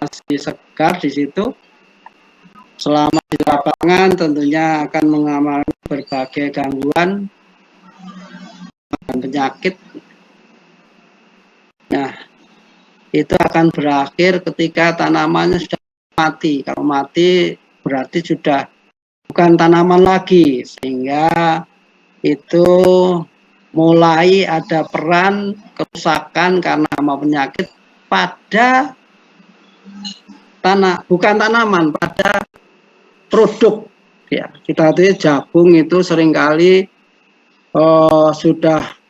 masih segar di situ. Selama di lapangan tentunya akan mengalami berbagai gangguan dan penyakit. Nah, itu akan berakhir ketika tanamannya sudah mati. Kalau mati berarti sudah bukan tanaman lagi, sehingga itu mulai ada peran kerusakan karena hama penyakit pada bukan tanaman, pada produk. Ya, kita tahu jagung itu seringkali sudah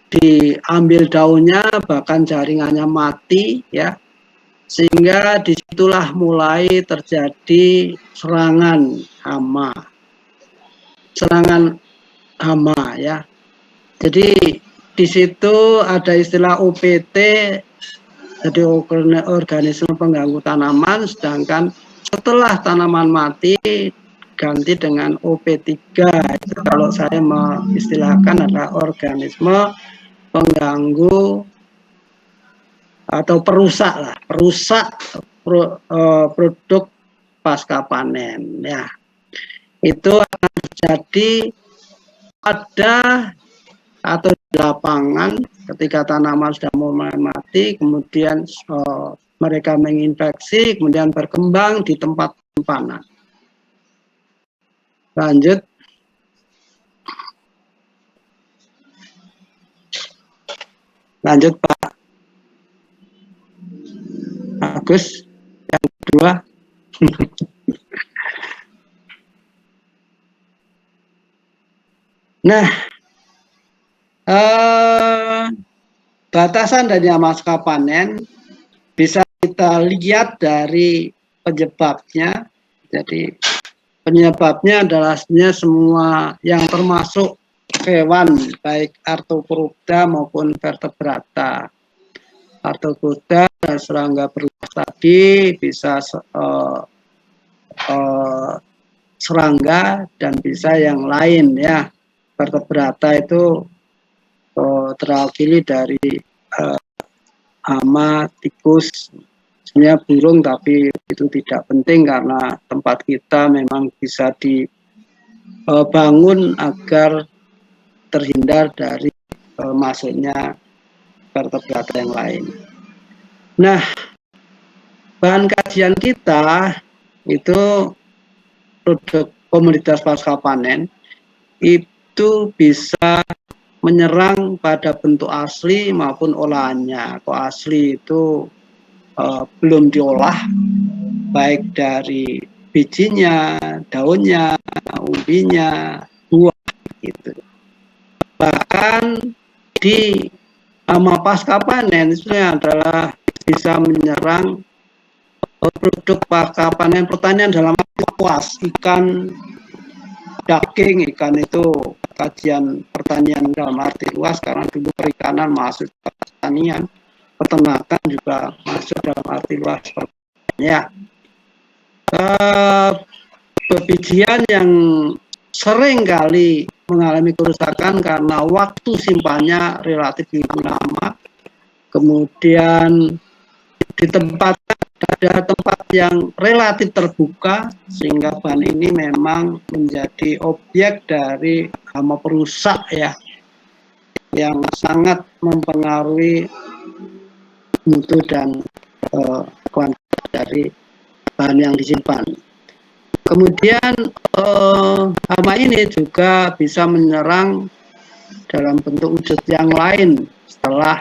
diambil daunnya, bahkan jaringannya mati, ya, sehingga disitulah mulai terjadi serangan hama, ya. Jadi di situ ada istilah OPT, jadi organisme pengganggu tanaman, sedangkan setelah tanaman mati ganti dengan OP3. Itu kalau saya mengistilahkan adalah organisme pengganggu atau perusak produk pasca panen, ya. Itu akan terjadi pada atau di lapangan ketika tanaman sudah mulai mati, kemudian mereka menginfeksi, kemudian berkembang di tempat simpanan. Lanjut. Lanjut Pak Agus, yang kedua. Nah, batasan dari pasca panen bisa kita lihat dari penyebabnya. Jadi penyebabnya adalah sebenarnya semua yang termasuk hewan, baik arthropoda maupun vertebrata. Arthropoda dan serangga berulas tadi bisa serangga dan bisa yang lain, ya. Vertebrata itu terwakili dari hama, tikus, sebenarnya burung, tapi itu tidak penting karena tempat kita memang bisa dibangun agar terhindar dari masuknya vertebrata yang lain. Nah, bahan kajian kita itu produk komoditas pasca panen itu bisa menyerang pada bentuk asli maupun olahannya. Kalau asli itu belum diolah, baik dari bijinya, daunnya, umbinya, buah, gitu. Bahkan di hama pasca panen itu adalah bisa menyerang produk pasca panen pertanian dalam arti luas, ikan, daging. Ikan itu kajian pertanian dalam arti luas karena dulu perikanan masuk ke pertanian, peternakan juga masuk dalam arti luas. Ya, bebijian yang sering kali mengalami kerusakan karena waktu simpannya relatif lama, kemudian di tempat ada tempat yang relatif terbuka, sehingga bahan ini memang menjadi objek dari hama perusak, ya, yang sangat mempengaruhi mutu dan kuantitas dari bahan yang disimpan. Kemudian hama ini juga bisa menyerang dalam bentuk wujud yang lain setelah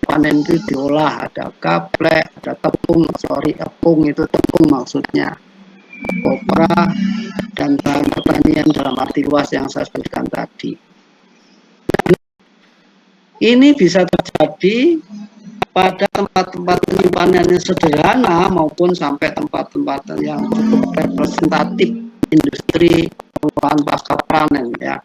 panen itu diolah. Ada gaplek, ada tepung, tepung itu tepung maksudnya, kopra, dan bahan pertanian dalam arti luas yang saya sebutkan tadi. Ini bisa terjadi pada tempat-tempat penyimpanan yang sederhana maupun sampai tempat-tempat yang cukup representatif industri pengolahan pasca panen, ya.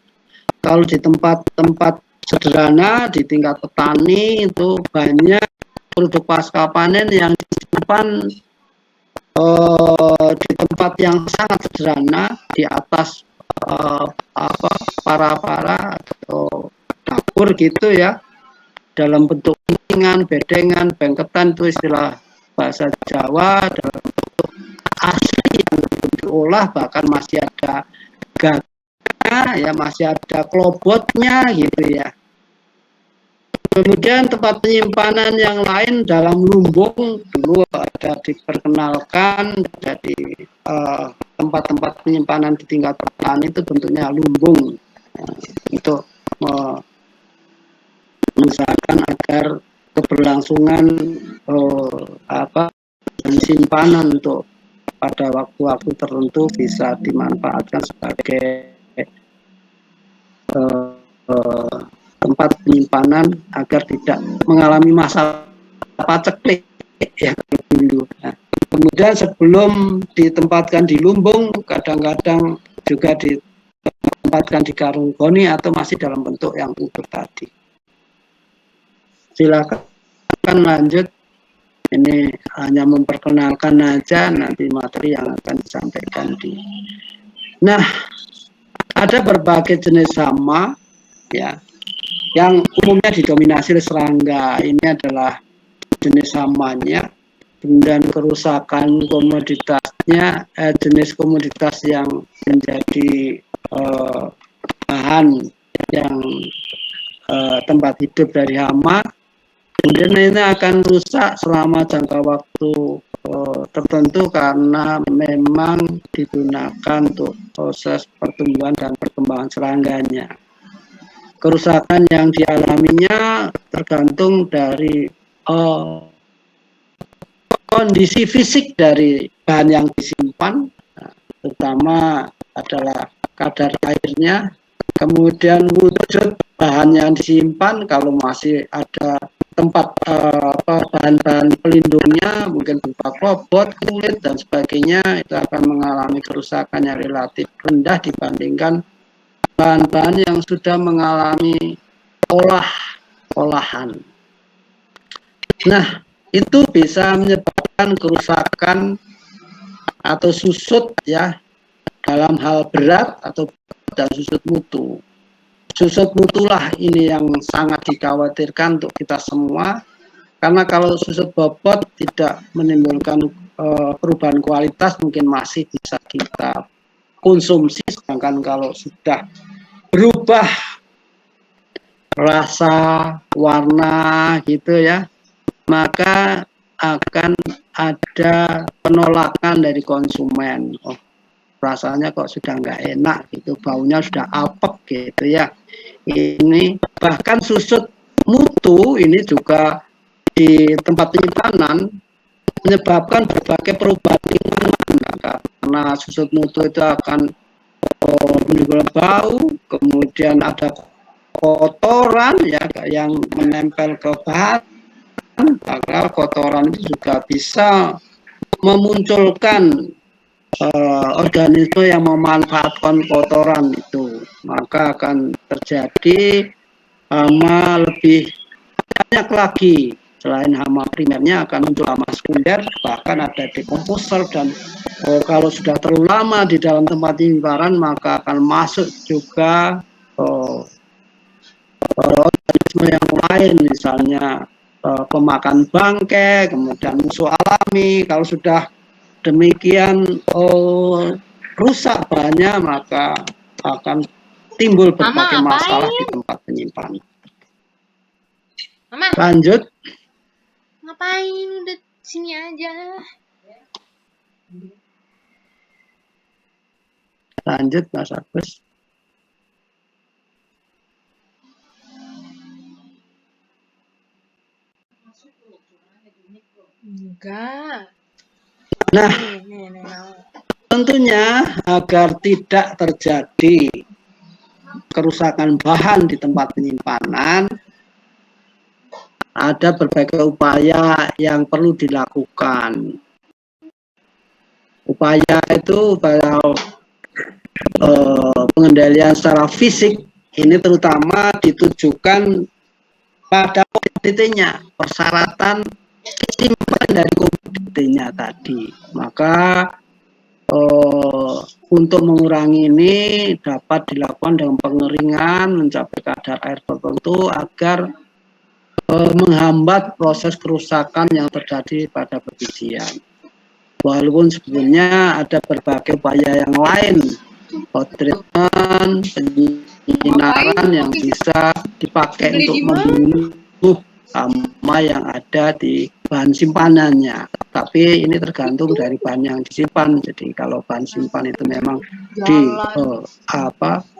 Kalau di tempat-tempat sederhana di tingkat petani itu banyak produk pasca panen yang disimpan di tempat yang sangat sederhana di atas para atau dapur gitu, ya. dalam bentuk ringan, bedengan, bengketan, itu istilah bahasa Jawa, dalam bentuk asli yang diolah, bahkan masih ada gagaknya, ya masih ada klobotnya gitu ya. Kemudian tempat penyimpanan yang lain dalam lumbung dulu ada diperkenalkan, jadi tempat-tempat penyimpanan di tingkat petani itu bentuknya lumbung, untuk mengusahakan agar keberlangsungan simpanan untuk pada waktu-waktu tertentu bisa dimanfaatkan sebagai tempat penyimpanan agar tidak mengalami masalah paceklik ya dulu. Nah, kemudian sebelum ditempatkan di lumbung, kadang-kadang juga ditempatkan di karung goni atau masih dalam bentuk yang utuh tadi. Silakan lanjut. Ini hanya memperkenalkan aja, nanti materi yang akan disampaikan di. Nah, ada berbagai jenis hama ya, yang umumnya didominasi oleh serangga. Ini adalah jenis hamanya. Kemudian kerusakan komoditasnya, jenis komoditas yang menjadi bahan yang tempat hidup dari hama. Kemudian ini akan rusak selama jangka waktu tertentu karena memang digunakan untuk proses pertumbuhan dan perkembangan serangganya. Kerusakan yang dialaminya tergantung dari kondisi fisik dari bahan yang disimpan, terutama adalah kadar airnya, kemudian wujud bahan yang disimpan, kalau masih ada tempat bahan-bahan pelindungnya, mungkin berupa klobot, kulit, dan sebagainya, itu akan mengalami kerusakan yang relatif rendah dibandingkan bahan-bahan yang sudah mengalami olahan. Nah, itu bisa menyebabkan kerusakan atau susut ya, dalam hal berat atau dan susut mutu. Susut mutulah ini yang sangat dikhawatirkan untuk kita semua, karena kalau susut bobot tidak menimbulkan perubahan kualitas, mungkin masih bisa kita konsumsi, sedangkan kalau sudah berubah rasa, warna gitu ya, maka akan ada penolakan dari konsumen. Oh, rasanya kok sudah nggak enak gitu, baunya sudah apek gitu ya. Ini bahkan susut mutu ini juga di tempat penyimpanan menyebabkan berbagai perubahan lingkungan, karena susut mutu itu akan menimbulkan bau, kemudian ada kotoran ya yang menempel ke bahan, maka kotoran itu juga bisa memunculkan organisme yang memanfaatkan kotoran itu, maka akan terjadi hama lebih banyak lagi. Selain hama primernya akan muncul hama sekunder, bahkan ada dekomposer, dan kalau sudah terlalu lama di dalam tempat penyimpanan maka akan masuk juga organisme yang lain, misalnya pemakan bangkai, kemudian musuh alami. Kalau sudah demikian rusak bahannya, maka akan timbul berbagai masalah di tempat penyimpanan. Mama, lanjut. Ngapain? Udah sini aja. Lanjut Mas Agus. Enggak. Nah, tentunya agar tidak terjadi kerusakan bahan di tempat penyimpanan, ada berbagai upaya yang perlu dilakukan. Upaya itu upaya pengendalian secara fisik, ini terutama ditujukan pada komoditinya, persyaratan simpan dari komoditinya tadi. Maka untuk mengurangi ini dapat dilakukan dengan pengeringan mencapai kadar air tertentu agar menghambat proses kerusakan yang terjadi pada pebijian. Walaupun sebetulnya ada berbagai upaya yang lain, treatment, penyinaran yang bisa dipakai untuk membunuh hama yang ada di bahan simpanannya. Tapi ini tergantung dari bahan yang disimpan. Jadi kalau bahan simpan itu memang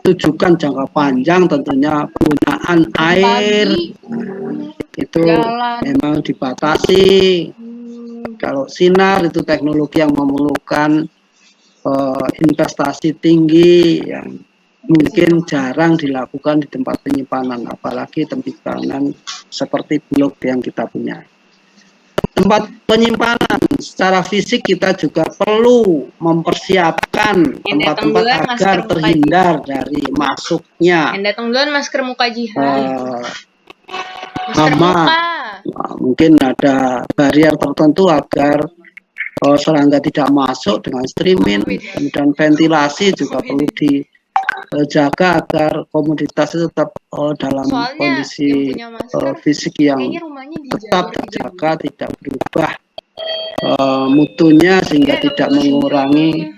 tujukan jangka panjang, tentunya penggunaan air itu memang dibatasi. Kalau sinar itu teknologi yang memerlukan investasi tinggi yang mungkin jarang dilakukan di tempat penyimpanan, apalagi penyimpanan seperti Bulog yang kita punya. Tempat penyimpanan secara fisik kita juga perlu mempersiapkan tempat-tempat agar terhindar dari masuknya hama. Mungkin ada barrier tertentu agar serangga tidak masuk dengan streaming, kemudian ventilasi juga perlu dijaga agar komoditas itu tetap dalam kondisi fisik yang tetap terjaga, tidak berubah mutunya sehingga tidak mengurangi